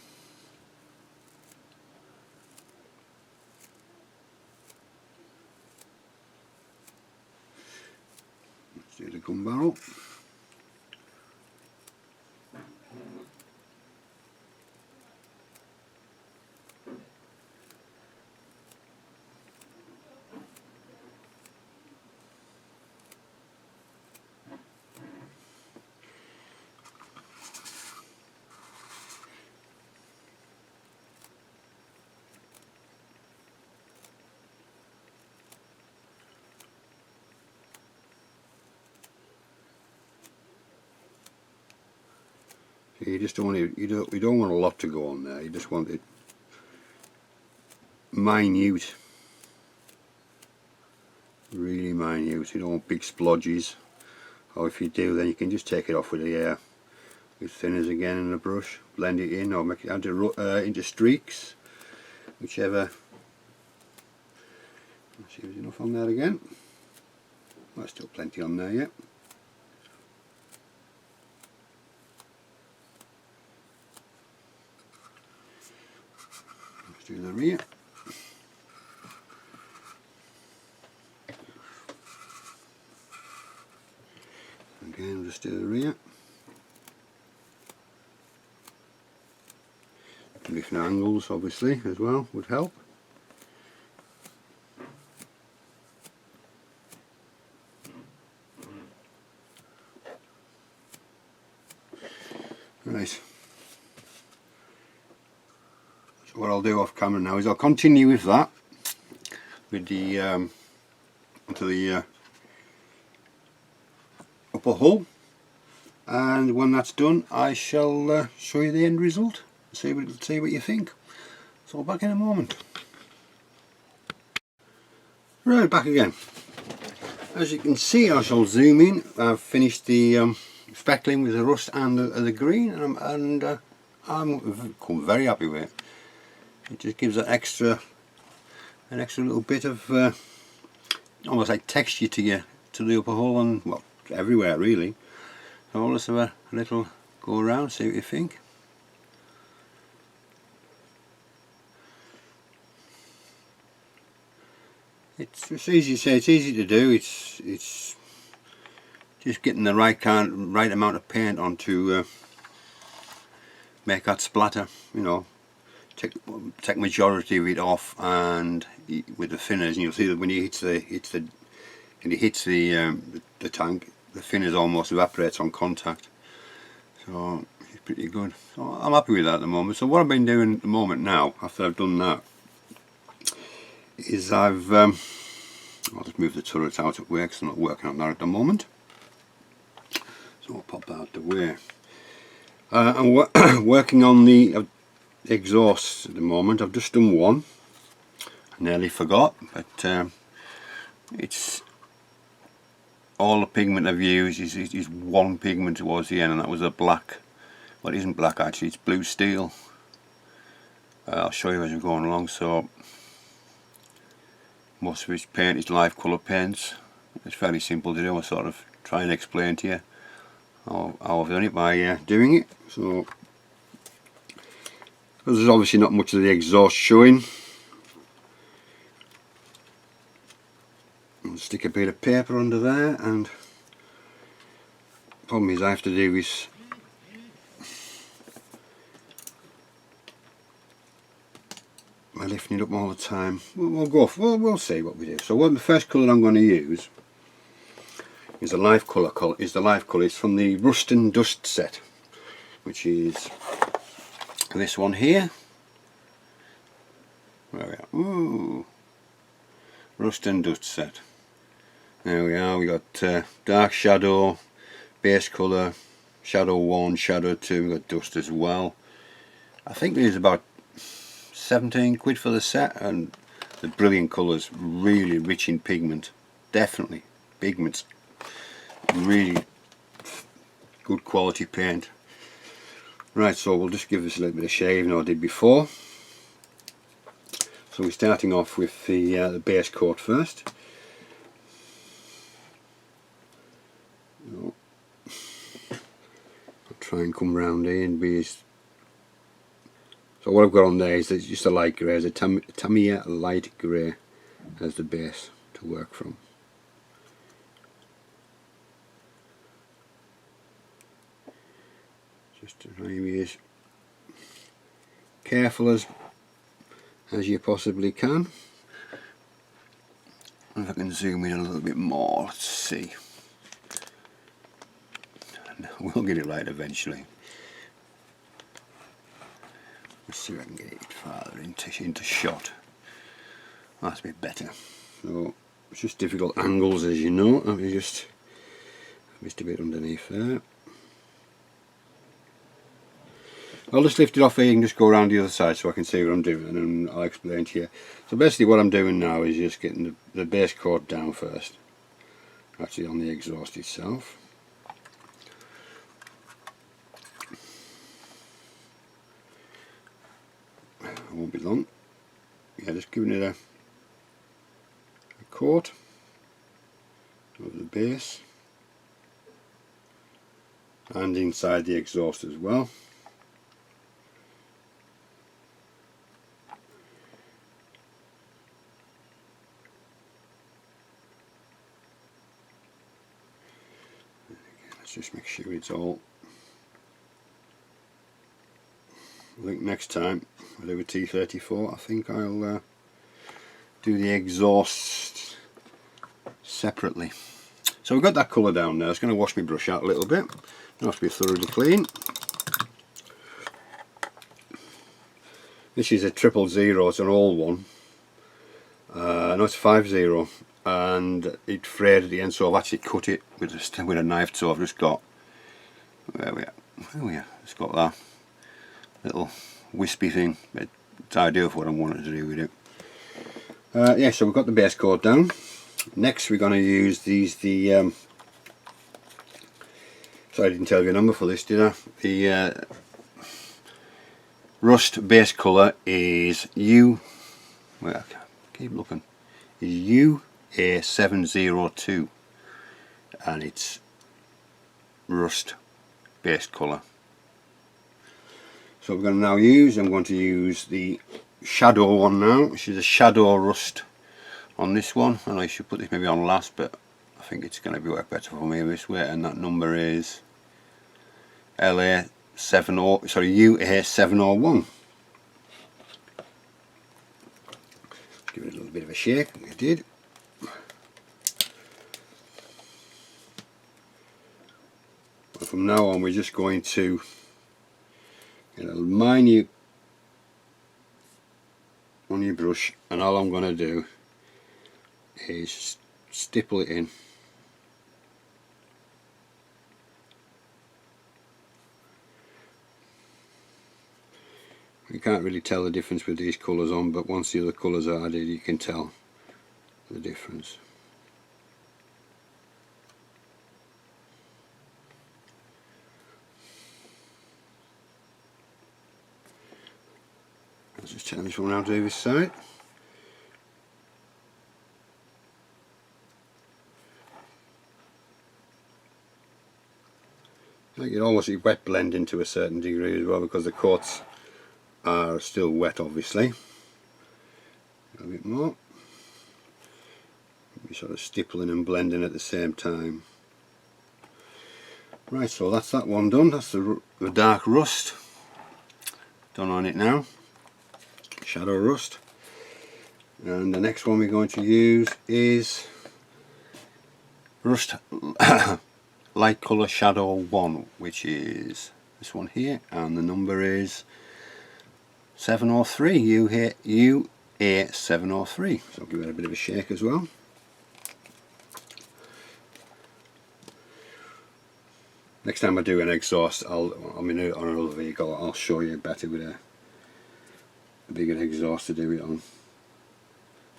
Let's do the gun barrel. You just don't want it, you don't want a lot to go on there. You just want it minute, really minute. You don't want big splodges. Or if you do, then you can just take it off with the with thinners again and a brush, blend it in, or make it into streaks, whichever. Let's see if there's enough on there again. There's still plenty on there yet. Do the rear. just to the rear. Different angles obviously as well would help. Right, so what I'll do off camera now is I'll continue with that, with the onto the upper hull, and when that's done I shall show you the end result. See what you think. So back in a moment. Right, back again. As you can see, I shall zoom in. I've finished the speckling with the rust and the green, and I'm very happy with it. It just gives an extra little bit of almost like texture to the upper hull, and well, everywhere really. So let's have a little go around, see what you think. It's easy to say, it's easy to do. It's just getting the right amount of paint on to make that splatter. You know, take majority of it off, and with the thinners, and you'll see that when you hits the tank, the thinners almost evaporates on contact. So it's pretty good. So I'm happy with that at the moment. So what I've been doing at the moment now, after I've done that, is I'll just move the turret out of the way because I'm not working on that at the moment. So I'll pop that out the way. I'm working on the exhaust at the moment. I've just done one. I nearly forgot, but it's all the pigment I've used is one pigment towards the end, and that was a black. Well, it isn't black actually, it's blue steel. I'll show you as we're going along. So most of its paint is live colour paints. It's fairly simple to do. I'll sort of try and explain to you how I've done it by doing it. So there's obviously not much of the exhaust showing. I'll stick a bit of paper under there, and the problem is I have to do this by lifting it up all the time. We'll see what we do. So the first colour I'm going to use is the live colour. It's from the Rust and Dust set, which is this one here. Where we are? Ooh, Rust and Dust set. There we are. We got dark shadow, base colour, shadow 1, shadow 2. We got dust as well. I think there's about 17 quid for the set, and the brilliant colours, really rich in pigment. Definitely pigments, really good quality paint. Right, so we'll just give this a little bit of shaving I did before. So we're starting off with the base coat first. I'll try and come round here and be as... So what I've got on there is just a light grey, a Tamiya light grey as the base to work from. Just to try and be as careful as you possibly can. If I can zoom in a little bit more, let's see. We'll get it right eventually. Let's see if I can get it farther into shot. That's a bit better. So it's just difficult angles, as you know. Let me just missed a bit underneath there. I'll just lift it off here and just go around the other side so I can see what I'm doing, and I'll explain to you. So basically what I'm doing now is just getting the base coat down first, actually on the exhaust itself. It won't be long. Yeah, just giving it a coat over the base and inside the exhaust as well. Let's Let's just make sure it's all. I think next time I do a T34, I think I'll do the exhaust separately. So we've got that colour down there. I was going to wash my brush out a little bit. It has to be thoroughly clean. This is a 000, it's an old one. No, it's 50, and it frayed at the end, so I've actually cut it with a knife. So I've just got, where we are, it's got that little wispy thing. It's ideal for what I wanted to do with it. Yeah, so we've got the base coat down. Next we're going to use these, sorry I didn't tell you a number for this, did I? The rust base colour is keep looking, is UA702, and it's rust base colour. So we're going to now I'm going to use the shadow one now, which is a shadow rust on this one. I know I should put this maybe on last, but I think it's going to work better for me this way, and that number is UA701. Give it a little bit of a shake, I did. And from now on we're just going to get a minute on your brush, and all I'm going to do is stipple it in. You can't really tell the difference with these colours on, but once the other colours are added you can tell the difference. Let's just turn this one around to this side. You almost wet blending to a certain degree as well, because the coats are still wet obviously. A bit more. You're sort of stippling and blending at the same time. Right, so that's that one done. That's the dark rust done on it now. Shadow rust. And the next one we're going to use is rust light colour shadow 1, which is this one here, and the number is 703, UA703. So I'll give it a bit of a shake as well. Next time I do an exhaust, on another vehicle, I'll show you better with a bigger exhaust to do it on.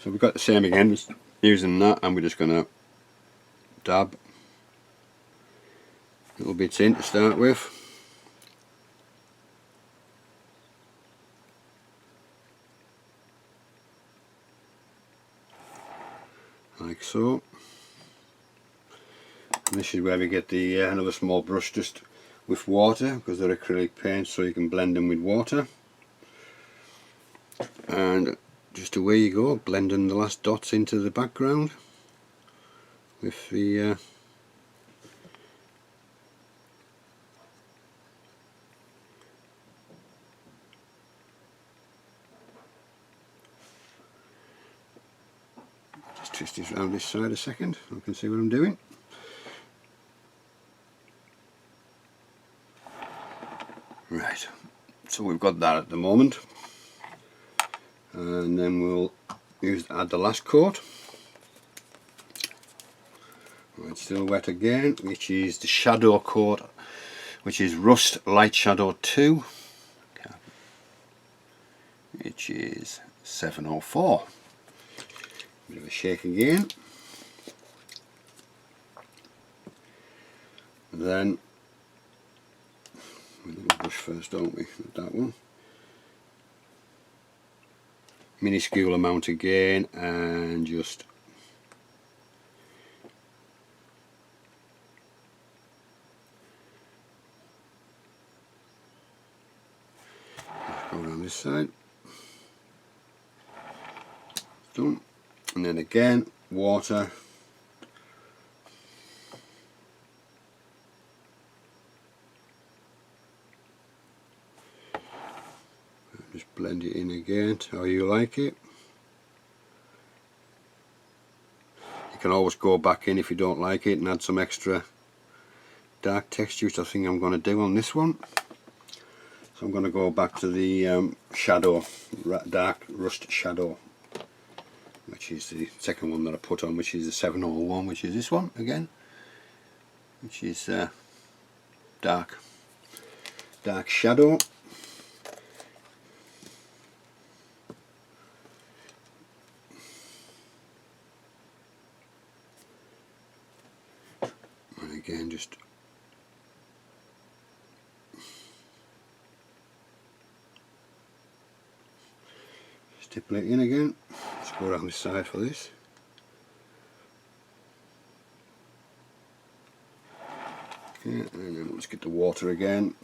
So we've got the same again, using that, and we're just going to dab little bits in to start with. Like so. And this is where we get the another small brush just with water, because they're acrylic paints, so you can blend them with water. And just away you go, blending the last dots into the background with the just twist this around this side a second so I can see what I'm doing. Right, so we've got that at the moment, and then we'll add the last coat. It's still wet again, which is the shadow coat, which is Rust Light Shadow 2, which is 704. Bit of a shake again. Then we need a brush first, don't we? With that one. Minuscule amount again, and just go around this side. Done. And then again, water. blend it in again to how you like it. You can always go back in if you don't like it and add some extra dark texture, which I think I'm going to do on this one. So I'm going to go back to the shadow, dark rust shadow, which is the second one that I put on, which is the 701, which is this one again, which is dark shadow. And again, just stipple it in again. Let's go around this side for this. Okay, and then let's get the water again.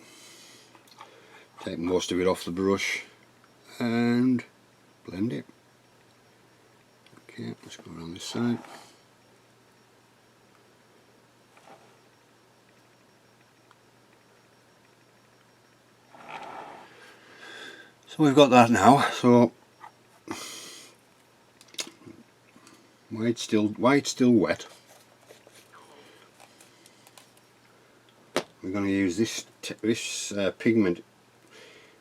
Take most of it off the brush and blend it. Okay, let's go around this side. So we've got that now. So white's still wet. We're going to use this pigment,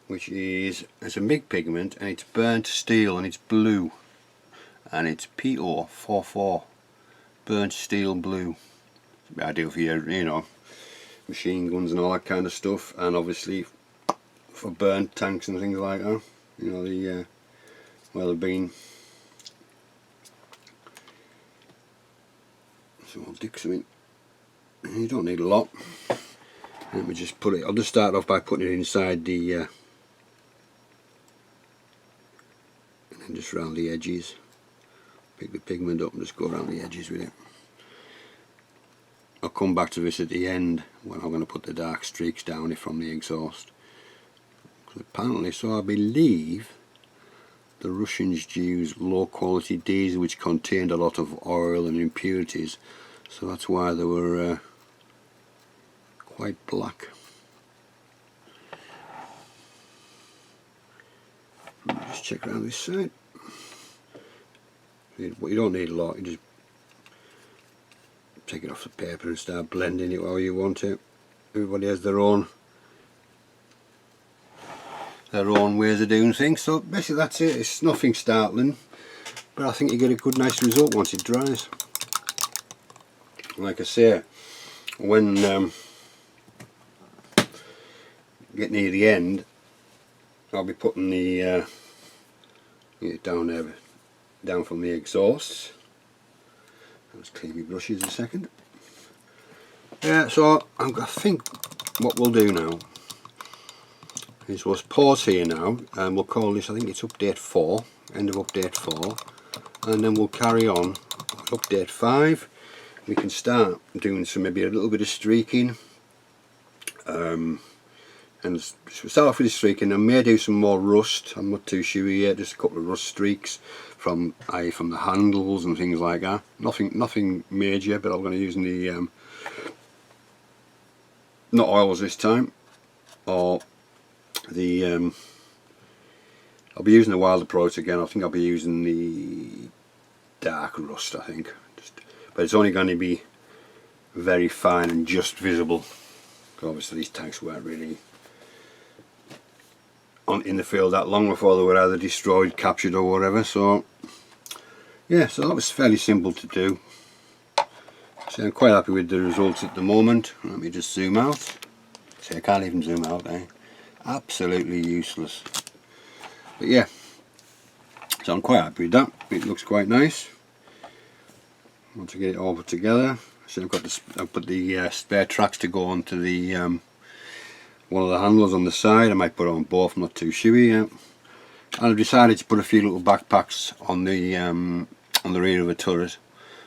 which is it's a MIG pigment, and it's burnt steel, and it's blue, and it's P34 burnt steel blue. It's ideal for your, you know, machine guns and all that kind of stuff, and obviously for burnt tanks and things like that. You know, the where they've been. So I'll dig some in. You don't need a lot. Let me just put it. I'll just start off by putting it inside the and then just round the edges. Pick the pigment up and just go around the edges with it. I'll come back to this at the end when I'm going to put the dark streaks down it from the exhaust. Apparently, so I believe the Russians used low quality diesel which contained a lot of oil and impurities, so that's why they were quite black. Just check around this side. But you don't need a lot, you just take it off the paper and start blending it how you want it. Everybody has their own ways of doing things, so basically that's it. It's nothing startling, but I think you get a good nice result once it dries. Like I say, when get near the end, I'll be putting the down from the exhausts. Let's clean my brushes a second. Yeah, so I think what we'll do now is we'll pause here now, and we'll call this, I think it's update 4, end of update 4, and then we'll carry on update 5. We can start doing some, maybe a little bit of streaking, and start off with the streaking. I may do some more rust, I'm not too sure yet, just a couple of rust streaks from the handles and things like that. Nothing major, but I'm going to use the not oils this time, or the I'll be using the Wild approach again. I think I'll be using the dark rust, I think, but it's only going to be very fine and just visible. Obviously these tanks weren't really in the field that long before they were either destroyed, captured or whatever, so yeah, so that was fairly simple to do. So I'm quite happy with the results at the moment. Let me just zoom out. See, I can't even zoom out, absolutely useless, but yeah, so I'm quite happy with that. It looks quite nice. Once I get it all put together, so I've put the spare tracks to go onto the one of the handles on the side. I might put it on both, I'm not too sure yet. And I've decided to put a few little backpacks on the rear of the turret,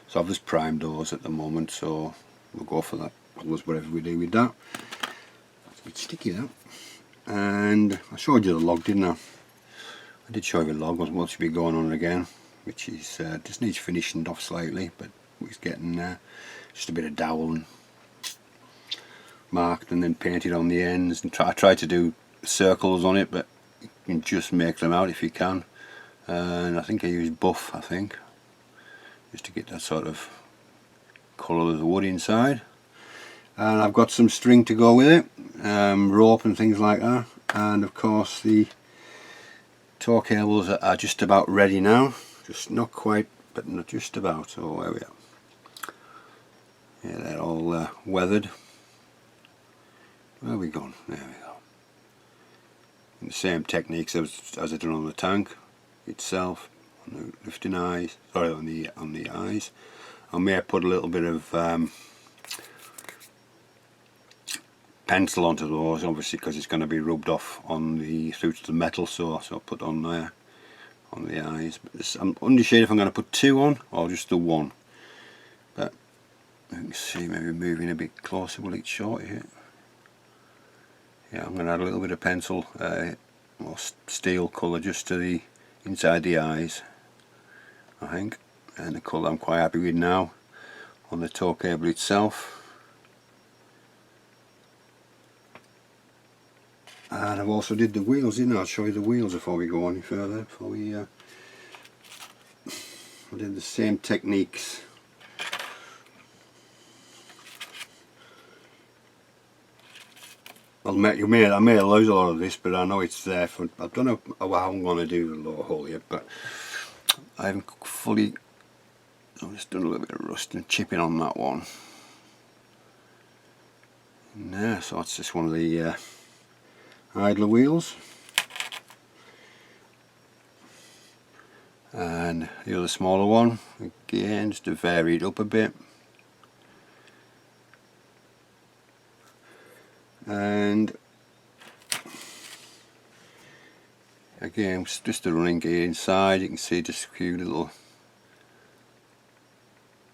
so I've just primed those at the moment, so we'll go for that, whatever we do with that. It's a bit sticky though. And I showed you the log, didn't I? I did show you the log, what should be going on again, which is just needs finishing off slightly, but it's getting just a bit of dowel marked and then painted on the ends, and I tried to do circles on it, but can just make them out if you can. And I think I use buff, just to get that sort of colour of the wood inside. And I've got some string to go with it, rope and things like that, and of course the tow cables are just about ready now, just not quite, but not just about. So there we are. Yeah, they're all weathered. Where are we gone? There we go. And the same techniques as I've done on the tank itself, on the lifting eyes, sorry, on the eyes. I may put a little bit of pencil onto those, obviously, because it's going to be rubbed off on the through to the metal, so I'll put on there on the eyes. But I'm unsure if I'm going to put 2 on or just the 1. But you can see, maybe moving a bit closer, will it short here? Yeah, I'm going to add a little bit of pencil or steel colour just to the inside the eyes, I think, and the colour I'm quite happy with now on the tow cable itself. And I've also did the wheels, didn't I? I'll show you the wheels before we go any further. I did the same techniques. Well, I may lose a lot of this, but I know it's there for. I don't know how I'm going to do the lower hole yet, but I haven't fully. I've just done a little bit of rust and chipping on that one. Yeah, so that's just one of the idler wheels, and the other smaller one again, just to vary it up a bit. And again, just the running gear inside. You can see just a few little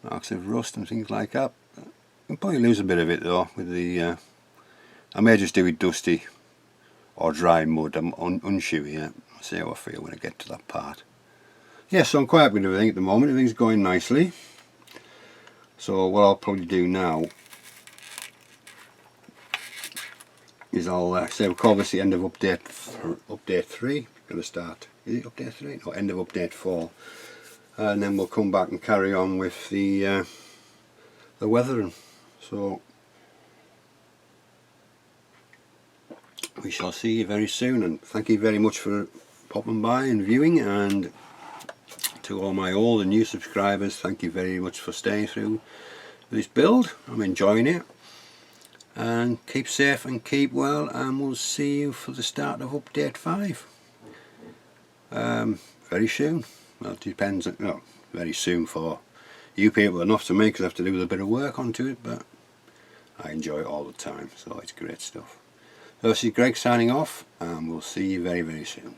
marks of rust and things like that. You can probably lose a bit of it though with the I may just do it dusty or dry mud. I'm unsure yet. I'll see how I feel when I get to that part. Yeah, so I'm quite happy with everything at the moment. Everything's going nicely. So what I'll probably do now is I'll say we'll call this the end of update 3. Going to start. Is it update 3? No, end of update 4. And then we'll come back and carry on with the weathering. So we shall see you very soon, and thank you very much for popping by and viewing, and to all my old and new subscribers, thank you very much for staying through this build. I'm enjoying it, and keep safe and keep well, and we'll see you for the start of update 5 very soon. Well, it depends, no, very soon for you people, enough to me because I have to do a bit of work onto it, but I enjoy it all the time, so it's great stuff. So this is Greg signing off, and we'll see you very, very soon.